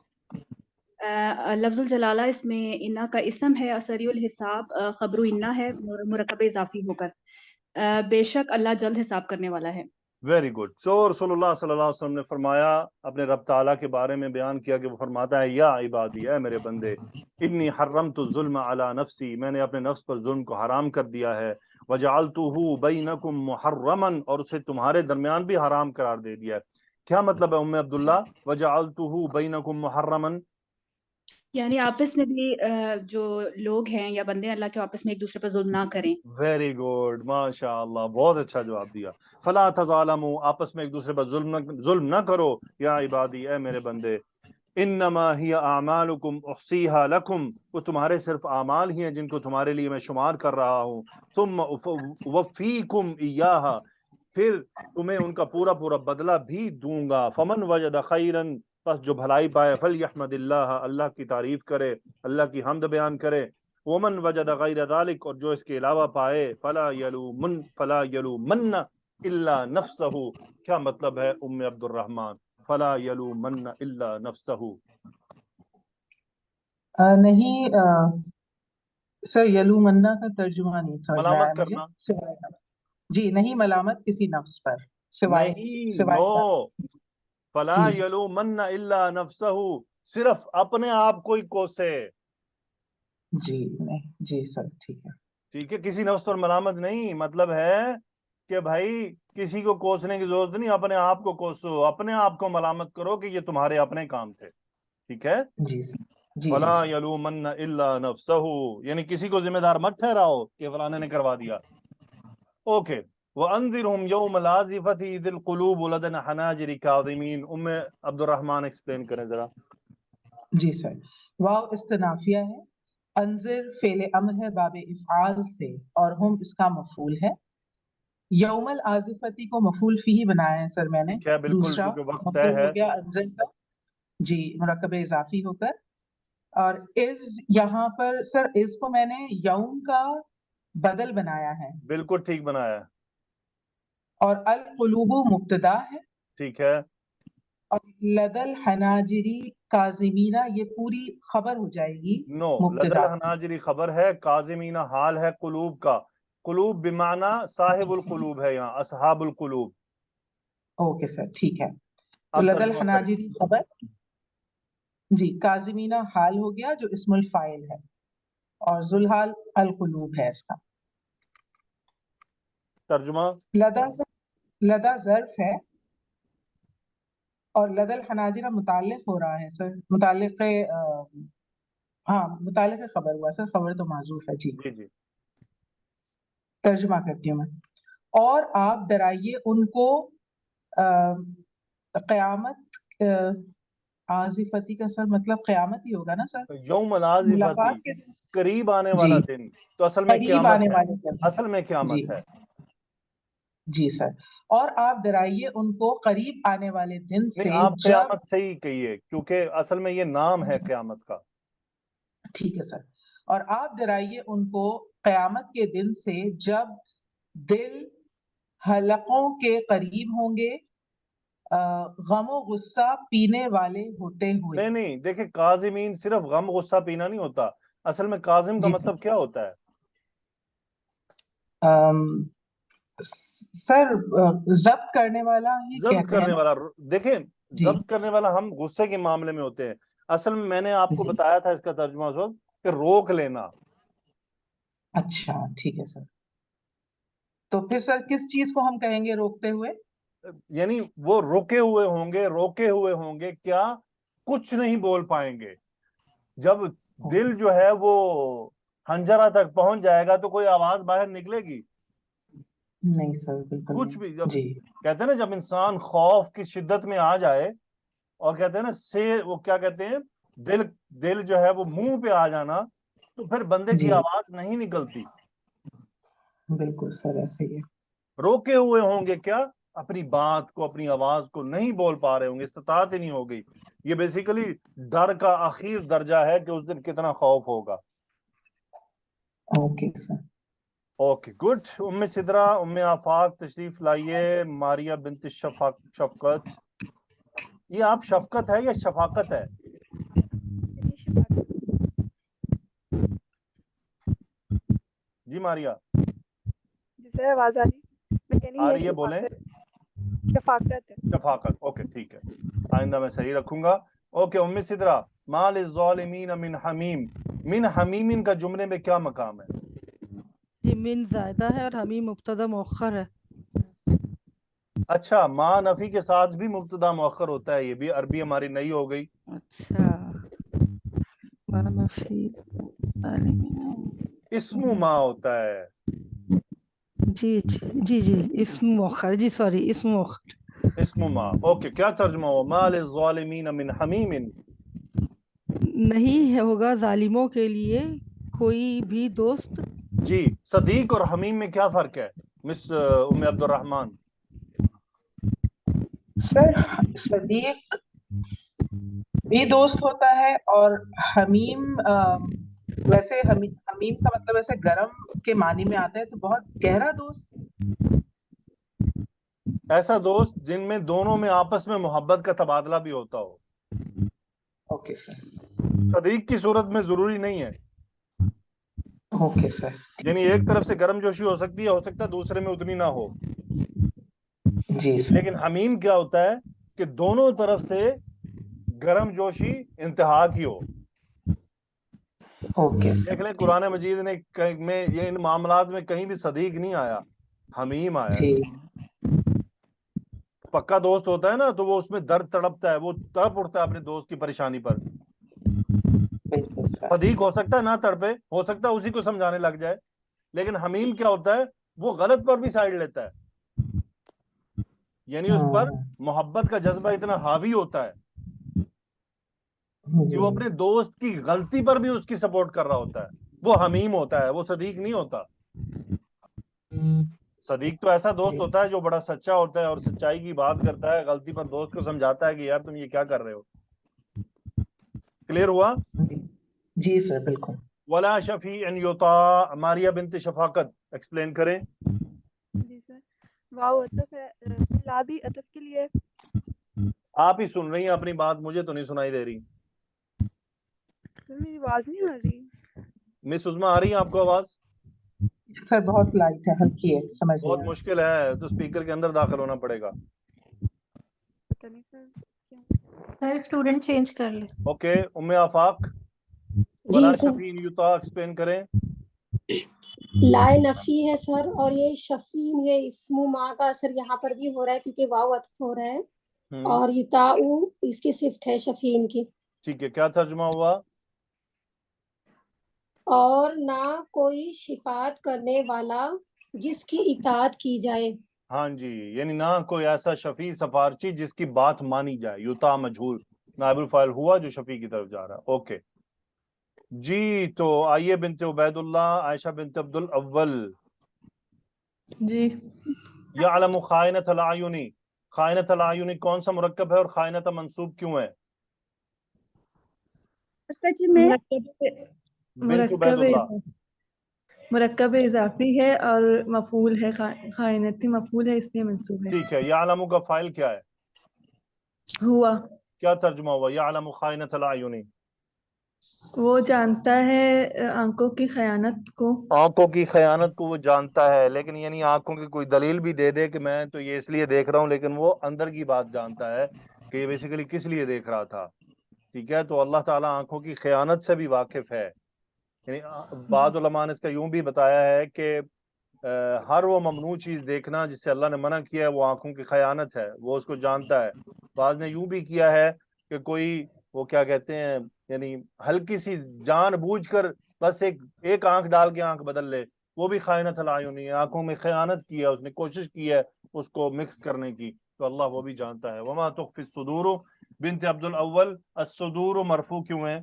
لفظ الجلالہ اس میں انا کا اسم ہے, سریع الحساب خبر انا ہے مرکب اضافی ہو کر. بے شک اللہ جلد حساب کرنے والا ہے. Very good. سو رسول اللہ صلی اللہ علیہ وسلم نے فرمایا, اپنے رب تعالیٰ کے بارے میں بیان کیا کہ وہ فرماتا ہے یا عبادی, اے میرے بندے, انی حرمت الظلم علی نفسی, میں نے اپنے نفس پر ظلم کو حرام کر دیا ہے. وجعلتہ بینکم محرما, اور اسے تمہارے درمیان بھی حرام قرار دے دیا ہے. کیا مطلب ہے ام عبداللہ وجعلتہ بینکم محرما؟ یعنی آپس میں بھی جو لوگ ہیں یا بندے ہیں اللہ کے, آپس میں ایک دوسرے پر ظلم نہ کریں. ویری گڈ, ماشاء اللہ, بہت اچھا جواب دیا. فلا تظالموا, آپس میں ایک دوسرے پر ظلم نہ کرو. یا عبادی, اے میرے بندے, انما ہی اعمالکم احصیہا لکم, وہ تمہارے صرف اعمال ہی ہیں جن کو تمہارے لیے میں شمار کر رہا ہوں. ثم وفیکم ایہا, پھر تمہیں ان کا پورا پورا بدلہ بھی دوں گا. فمن وجد خیرا, پس جو بھلائی پائے, فلیحمد اللہ, اللہ کی تعریف کرے, اللہ کی حمد بیان کرے. ومن وجد غیر ذلک, اور جو اس کے علاوہ پائے, فلا یلومن الا نفسہ. کیا مطلب ہے ام عبد الرحمن فلا یلومن الا نفسہ؟ نہیں سر، یلومنا کا ترجمہ نہیں سمجھ میں آیا ملامت مجھے، کرنا سوائے جی نہیں، ملامت کسی نفس پر سوائے نہیں، سوائے نو، فلا جی یلومن الا نفسہ، صرف اپنے آپ کو ہی کوسے. جی نہیں جی سر، ٹھیک ہے ٹھیک ہے، کسی نفس پر ملامت نہیں، مطلب ہے کہ بھائی کسی کو کوسنے کی ضرورت نہیں، اپنے آپ کو کوسو، اپنے آپ کو ملامت کرو کہ یہ تمہارے اپنے کام تھے. ٹھیک ہے، جی سر، جی فلا سر، یلومن الا نفسہ، یعنی کسی کو ذمہ دار مت ٹھہراؤ کہ فلانے نے کروا دیا. اوکے. وَأَنذِرْهُمْ يَوْمَ الْآزِفَةِ إِذِ الْقُلُوبُ لَدَى الْحَنَاجِرِ كَاظِمِينَ. عبد الرحمن ایکسپلین کریں ذرا. جی سر. واو استنافیہ ہے، انذر فعل امر ہے باب افعال سے، اور ہم اس کا مفعول ہے. یوم العازفتی کو مفعول فی بنایا ہے سر میں نے. ٹھیک ہے، بالکل، دوسرا کیونکہ وقت طے مفعول ہے. ہو گیا انذر کا، جی مرکب اضافی ہو کر. اور از یہاں پر سر، از کو میں نے یوم کا بدل بنایا ہے، بالکل ٹھیک بنایا ہے. اور القلوب مبتدا ہے، ٹھیک ہے، اور لدل حناجری کاظمینہ یہ پوری خبر ہو جائے گی نو، لدل مبتدا. حناجری خبر ہے، کاظمین حال ہے قلوب کا. قلوب بمعنی صاحب القلوب ہے، یہاں اصحاب القلوب. اوکے سر، ٹھیک ہے. تو اب لدل ترجمہ کریں. حناجری خبر، جی کاظمینہ حال ہو گیا جو اسم الفاعل ہے، اور ذوالحال القلوب ہے اس کا. ترجمہ. لدا ظرف ہے، اور لدل حناجرہ متعلق ہو رہا ہے سر، متعلق ہاں متعلق خبر ہوا سر، خبر تو معذوف ہے. جی جی جی. ترجمہ کرتی ہوں میں. اور آپ ڈرائیے ان کو قیامت، عازفتی کا سر مطلب قیامت ہی ہوگا نا سر، یوم العازفتی، ملاقات کے دن. قریب آنے جی والا دن، تو اصل میں قریب قیامت آنے ہے، والے دن. اصل میں جی قیامت ہے. جی سر. اور آپ ڈرائیے ان کو قریب آنے والے دن نہیں، سے آپ جب، قیامت صحیح کہیے، کیونکہ اصل میں یہ نام ہے قیامت کا. ٹھیک ہے سر. اور آپ ڈرائیے ان کو قیامت کے دن سے جب دل حلقوں کے قریب ہوں گے، غم و غصہ پینے والے ہوتے ہوئے. نہیں نہیں، دیکھیں، کاظمین صرف غم غصہ پینا نہیں ہوتا، اصل میں کاظم کا جی مطلب کیا ہوتا ہے؟ سر ضبط کرنے والا ہی ضبط کہتے ہیں کرنے نا. والا. دیکھیں، جی ضبط کرنے والا ہم غصے کے معاملے میں ہوتے ہیں، اصل میں نے آپ کو جی بتایا تھا اس کا ترجمہ اس وقت کہ روک لینا. اچھا ٹھیک ہے سر. تو پھر سر کس چیز کو ہم کہیں گے روکتے ہوئے؟ یعنی وہ روکے ہوئے ہوں گے کیا؟ کچھ نہیں بول پائیں گے. جب دل جو ہے وہ حنجرہ تک پہنچ جائے گا تو کوئی آواز باہر نکلے گی؟ نہیں سر بالکل کچھ نہیں. بھی. جب جی کہتے ہیں نا، جب انسان خوف کی شدت میں آ جائے، اور کہتے ہیں نا وہ کیا کہتے ہیں، دل جو ہے وہ منہ پہ آ جانا، تو پھر بندے کی جی آواز نہیں نکلتی. بالکل سر ایسے ہی ہے. روکے ہوئے ہوں گے کیا؟ اپنی بات کو، اپنی آواز کو نہیں بول پا رہے ہوں گے، استطاعت ہی نہیں ہوگی. یہ بیسیکلی ڈر کا آخر درجہ ہے کہ اس دن کتنا خوف ہوگا. Okay sir. Okay good. ام سدرا، ام آفاق تشریف لائیے. ماریا بنت شفقت. یہ آپ شفقت ہے یا شفاقت ہے؟ جی ماریا. جی سر آواز آ رہی؟ میں کہہ آ رہی رہی ہے، بولیں. شفاقت ہے. شفاقت، اوکے ٹھیک ہے، آئندہ میں صحیح رکھوں گا. اوکے ام سدرا، ما للظالمین من حمیم. من حمیم کا جملے میں کیا مقام ہے؟ جی من زائدہ ہے اور حمیم مبتدا مؤخر ہے. اچھا، ما نفی کے ساتھ بھی مبتدا مؤخر ہوتا ہے، یہ بھی عربی ہماری نئی ہو گئی. اچھا منفی اسم ما ہوتا ہے. جی جی جی اسم مؤخر، جی سوری اسم مؤخر. اسم ما. اوکے، کیا ترجمہ ہو؟ ما للظالمین من حمیم. نہیں ہوگا ظالموں کے لیے کوئی بھی دوست. جی، صدیق اور حمیم میں کیا فرق ہے مس ام عبد الرحمن؟ سر صدیق بھی دوست ہوتا ہے، اور حمیم ویسے حمیم کا مطلب ایسے گرم کے معنی میں آتا ہے، تو بہت گہرا دوست. ایسا دوست جن میں دونوں میں آپس میں محبت کا تبادلہ بھی ہوتا ہو. Okay sir. صدیق کی صورت میں ضروری نہیں ہے، اوکے سر، یعنی ایک طرف سے گرم جوشی ہو سکتی ہے، ہو سکتا ہے دوسرے میں اتنی نہ ہو، جی سر، لیکن حمیم کیا ہوتا ہے کہ دونوں طرف سے گرم جوشی انتہا کی ہو۔ اوکے سر، دیکھ لیں قرآن مجید میں یہ ان معاملات میں کہیں بھی صدیق نہیں آیا، حمیم آیا ہے۔ جی پکا دوست ہوتا ہے نا تو وہ اس میں درد تڑپتا ہے، وہ تڑپ اٹھتا ہے اپنے دوست کی پریشانی پر۔ بالکل سر، صدیق ہو سکتا ہے نہ تڑپے، ہو سکتا ہے اسی کو سمجھانے لگ جائے، لیکن حمیم کیا ہوتا ہے وہ غلط پر بھی سائڈ لیتا ہے، یعنی اس پر محبت کا جذبہ اتنا حاوی ہوتا ہے کہ وہ اپنے دوست کی غلطی پر بھی اس کی سپورٹ کر رہا ہوتا ہے، وہ حمیم ہوتا ہے، وہ صدیق نہیں ہوتا۔ صدیق تو ایسا دوست ہوتا ہے جو بڑا سچا ہوتا ہے اور سچائی کی بات کرتا ہے، غلطی پر دوست کو سمجھاتا ہے کہ یار تم یہ کیا کر رہے ہو۔ کلیئر ہوا؟ جی سر، بالکل۔ ولا شفیع یطاع، ماریہ بنت شفاقت ایکسپلین کریں۔ جی سر، واو عطف ہے، لا بھی عطف کے لیے۔ آپ ہی سن رہی ہیں اپنی بات، مجھے تو نہیں سنائی دے رہی۔ سر میری آواز نہیں آ رہی؟ مس عظمیٰ آ رہی ہے آپ کو آواز؟ سر بہت لائٹ ہے، ہلکی ہے، سمجھ نہیں بہت آ رہا۔ مشکل ہے تو اسپیکر کے اندر داخل ہونا پڑے گا۔ پتہ نہیں سر کیوں۔ سر اسٹوڈنٹ چینج کر لے۔ اوکے، ام آفاق ولا شفیع یطاع ایکسپلین کریں۔ لائے نفی ہے سر، اور یہ شفین یہ اسم ما کا اثر یہاں پر بھی ہو رہا ہے کیونکہ واو عطف ہو رہا ہے، اور یطاعو اس کی صفت ہے شفین کی۔ ٹھیک ہے، کیا ترجمہ ہوا؟ اور نہ کوئی شفاعت کرنے والا جس کی اطاعت کی جائے۔ ہاں جی، یعنی نہ کوئی ایسا شفیع سفارچی جس کی بات مانی جائے۔ یطاع مجہول، نائب الفاعل ہوا جو شفیع کی طرف جا رہا ہے۔ اوکے جی، تو آئیے بنت عبید اللہ، عائشہ بنت عبد الاول۔ جی، یعلم خائنۃ الاعین، خائنۃ الاعین کون سا مرکب ہے اور خائنۃ منصوب کیوں ہے؟ بنت عبید اللہ، مرکب اضافی ہے اور مفعول ہے، خائنتی مفعول ہے، اس لیے منصوب ہے۔ ٹھیک ہے، یعلم کا فاعل کیا ہے؟ ہوا، کیا ترجمہ ہوا یعلم خائنۃ الاعین؟ وہ جانتا ہے آنکھوں کی خیانت کو۔ آنکھوں کی خیانت کو وہ جانتا ہے، لیکن یعنی آنکھوں کی کوئی دلیل بھی دے دے کہ میں تو یہ اس لیے دیکھ رہا ہوں، لیکن وہ اندر کی بات جانتا ہے کہ یہ بیسیکلی کس لیے دیکھ رہا تھا۔ ٹھیک ہے، تو اللہ تعالیٰ آنکھوں کی خیانت سے بھی واقف ہے۔ یعنی بعض علماء نے اس کا یوں بھی بتایا ہے کہ ہر وہ ممنوع چیز دیکھنا جس سے اللہ نے منع کیا ہے وہ آنکھوں کی خیانت ہے، وہ اس کو جانتا ہے۔ بعض نے یوں بھی کیا ہے کہ کوئی وہ کیا کہتے ہیں یعنی ہلکی سی جان بوجھ کر بس ایک آنکھ ڈال کے آنکھ بدل لے، وہ بھی خائنۃ الاعین ہے، آنکھوں میں خیانت کی ہے، اس نے کوشش کی ہے اس کو مکس کرنے کی، تو اللہ وہ بھی جانتا ہے۔ وما تخفی الصدور، بنت عبد الاول، الصدور مرفوع کیوں ہے؟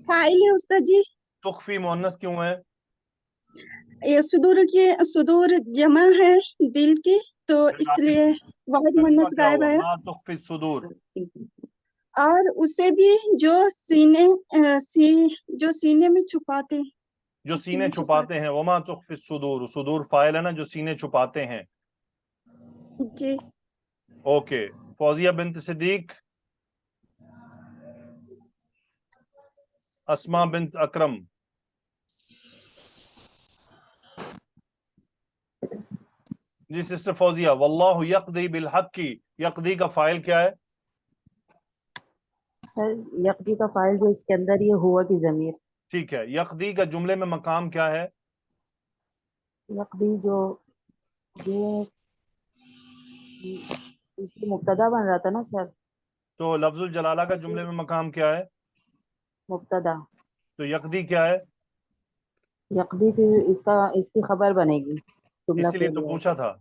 فاعل ہے استاد جی۔ تخفی مؤنث کیوں ہے؟ یہ صدور جمع ہے دل کی، تو اس لیے واحد ترجمہ مؤنث کیا غائب ہوا؟ ہے، ما تخفی الصدور، اور اسے بھی جو سینے میں چھپاتے، جو سینے چھپاتے ہیں۔ وما تخفی الصدور، صدور فاعل ہے نا جو سینے چھپاتے ہیں۔ جی۔ اوکے، فوزیہ بنت صدیق، اسماء بنت اکرم۔ جی سسٹر فوزیہ، واللہ یقضی بالحق کی، یقضی کا فاعل کیا ہے؟ سر یقضی کا فاعل جو اس کے اندر یہ ہوا کی ضمیر۔ ٹھیک ہے، یقضی کا جملے میں مقام کیا ہے؟ یقضی جو یہ مبتدا بن رہا تھا نا سر، تو لفظ الجلالہ کا جملے میں مقام کیا ہے؟ مبتدا، تو یقضی کیا ہے؟ یقضی پھر اس کی خبر بنے گی، جملہ اسی لیے تو فعلیہ پوچھا تھا۔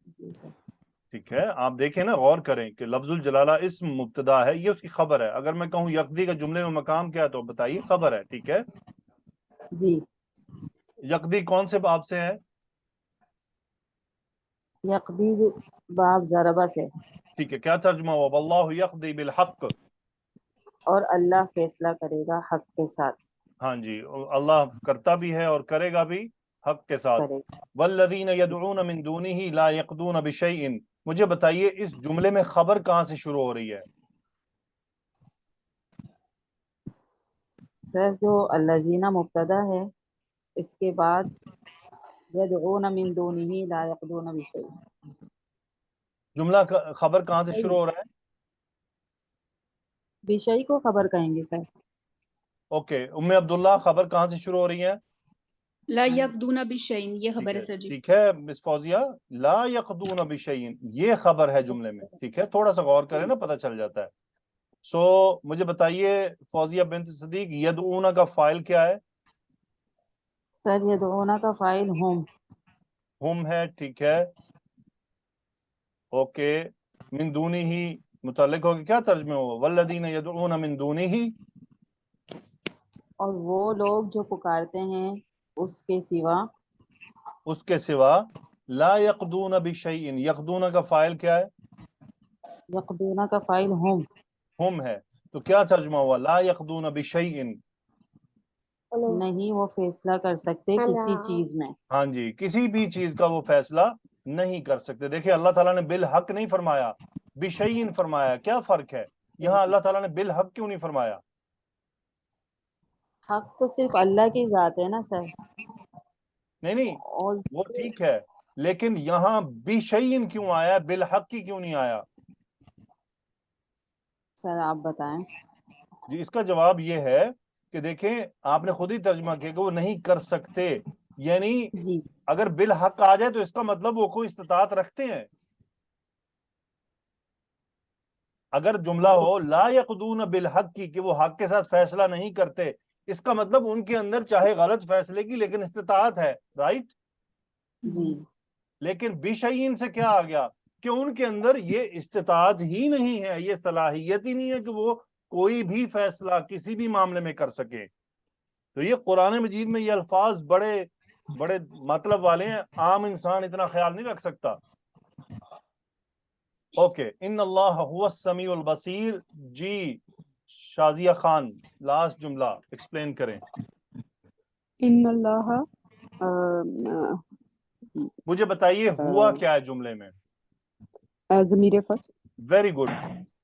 جی سر۔ ٹھیک ہے، آپ دیکھیں نا، غور کریں کہ لفظ الجلالہ اسم مبتدا ہے، یہ اس کی خبر ہے۔ اگر میں کہوں یقضی کا جملے میں مقام کیا ہے تو بتائیے خبر ہے، ٹھیک ہے؟ جی، یقضی کون سے باب سے ہے؟ یقضی باب ضربہ سے۔ ٹھیک ہے، کیا ترجمہ ہوا؟ واللہ یقضی بالحق، اور اللہ فیصلہ کرے گا حق کے ساتھ۔ ہاں جی، اللہ کرتا بھی ہے اور کرے گا بھی حق کے ساتھ۔ والذین یدعون من دونہ لا یقضون بشیء، مجھے بتائیے اس جملے میں خبر کہاں سے شروع ہو رہی ہے؟ سر جو الذین مبتدا ہے، اس کے بعد یدعون من دونہ لا یقضون بشیء. جملہ خبر کہاں سے شروع ہو رہا ہے؟ بشیء کو خبر کہیں گے سر. اوکے، ام عبداللہ خبر کہاں سے شروع ہو رہی ہے؟ لا یقدون بشیء، یہ خبر ہے سر جی. ٹھیک ہے مس فوزیہ، لا یقضون بشیء یہ خبر ہے جملے میں. ٹھیک ہے، تھوڑا سا غور کریں نا، پتہ چل جاتا ہے. سو مجھے بتائیے فوزیہ بنت صدیق، یدعون کا فاعل کیا ہے؟ سر یدعون کا فاعل ہم ہے. ٹھیک ہے، اوکے. من دونہ ہی متعلق ہوگا، کیا ترجمہ ہوگا؟ والذین یدعون من دونہ ہی، اور وہ لوگ جو پکارتے ہیں اس کے سوا. اس کے سوا. لا یقضون بشیء، یقضون کا فاعل کیا ہے؟ یقضون کا فاعل ہم ہے. تو کیا ترجمہ ہوا؟ لا یقضون بشیء، نہیں وہ فیصلہ کر سکتے کسی چیز میں. ہاں جی، کسی بھی چیز کا وہ فیصلہ نہیں کر سکتے. دیکھیں اللہ تعالیٰ نے بالحق نہیں فرمایا، بشیء فرمایا. کیا فرق ہے یہاں؟ اللہ تعالیٰ نے بالحق کیوں نہیں فرمایا؟ حق تو صرف اللہ کی ذات ہے نا سر. نہیں اور وہ ٹھیک ہے، لیکن یہاں بشیء کیوں آیا، بالحق کی کیوں نہیں آیا؟ سر آپ بتائیں. جی اس کا جواب یہ ہے کہ دیکھیں آپ نے خود ہی ترجمہ کیا کہ وہ نہیں کر سکتے، یعنی جی اگر بالحق آ جائے تو اس کا مطلب وہ کوئی استطاعت رکھتے ہیں. اگر جملہ ہو لا یقضون بالحق کی، کہ وہ حق کے ساتھ فیصلہ نہیں کرتے، اس کا مطلب ان کے اندر چاہے غلط فیصلے کی لیکن استطاعت ہے. رائٹ؟ جی لیکن بشیء سے کیا آ گیا کہ ان کے اندر یہ استطاعت ہی نہیں ہے، یہ صلاحیت ہی نہیں ہے کہ وہ کوئی بھی فیصلہ کسی بھی معاملے میں کر سکے. تو یہ قرآن مجید میں یہ الفاظ بڑے بڑے مطلب والے ہیں، عام انسان اتنا خیال نہیں رکھ سکتا. اوکے، ان اللہ هو السمیع البصیر. جی شازیہ خان لاسٹ جملہ ایکسپلین کریں. ان اللہ مجھے بتائیے ہوا کیا ہے جملے میں؟ ضمیر فصل. Very good.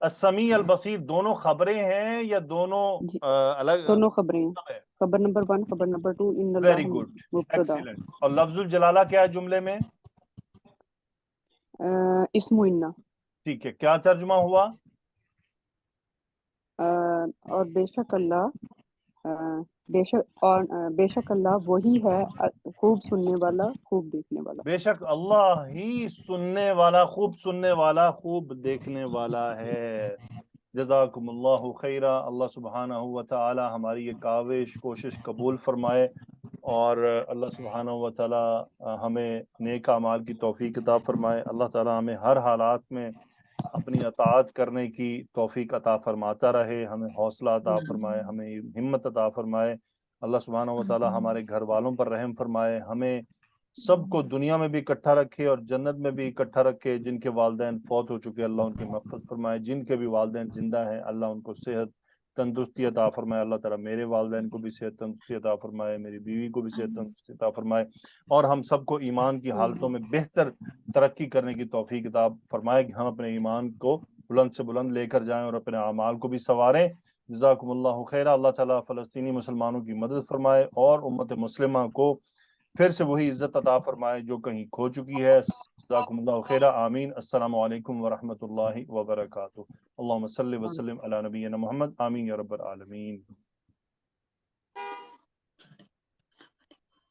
السمیع البصیر دونوں خبریں ہیں یا دونوں الگ؟ دونوں خبریں ہیں، خبر نمبر 1 خبر number 2. In very Allah good, مبتدا. ایکسیلنٹ. اور لفظ الجلالہ کیا ہے جملے میں؟ اسم انا. ٹھیک ہے، کیا ترجمہ ہوا؟ اور بے شک اللہ بے شک اللہ وہی ہے خوب سننے والا خوب دیکھنے والا. بے شک اللہ ہی سننے والا، خوب سننے والا، خوب دیکھنے والا ہے. جزاکم اللہ خیرہ. اللہ سبحانہ و تعالی ہماری یہ کاوش کوشش قبول فرمائے، اور اللہ سبحانہ و تعالی ہمیں نیک اعمال کی توفیق عطا فرمائے. اللہ تعالی ہمیں ہر حالات میں اپنی اطاعت کرنے کی توفیق عطا فرماتا رہے، ہمیں حوصلہ عطا فرمائے، ہمیں ہمت عطا فرمائے. اللہ سبحانہ و تعالی ہمارے گھر والوں پر رحم فرمائے، ہمیں سب کو دنیا میں بھی اکٹھا رکھے اور جنت میں بھی اکٹھا رکھے. جن کے والدین فوت ہو چکے اللہ ان کی مغفرت فرمائے، جن کے بھی والدین زندہ ہیں اللہ ان کو صحت تندرستی عطا فرمائے. اللہ تعالیٰ میرے والدین کو بھی صحت تندرستی عطا فرمائے، میری بیوی کو بھی صحت تندرستی عطا فرمائے، اور ہم سب کو ایمان کی حالتوں میں بہتر ترقی کرنے کی توفیق عطا فرمائے کہ ہم اپنے ایمان کو بلند سے بلند لے کر جائیں اور اپنے اعمال کو بھی سنواریں. جزاکم اللہ خیرہ. اللہ تعالیٰ فلسطینی مسلمانوں کی مدد فرمائے اور امت مسلمہ کو پھر سے وہی عزت عطا فرمائے جو کہیں کھو چکی ہے. جزاکم اللہ خیرہ. آمین. السلام علیکم ورحمۃ اللہ وبرکاتہ. اللہم صلی وسلم علی نبینا محمد. آمین یا رب العالمین.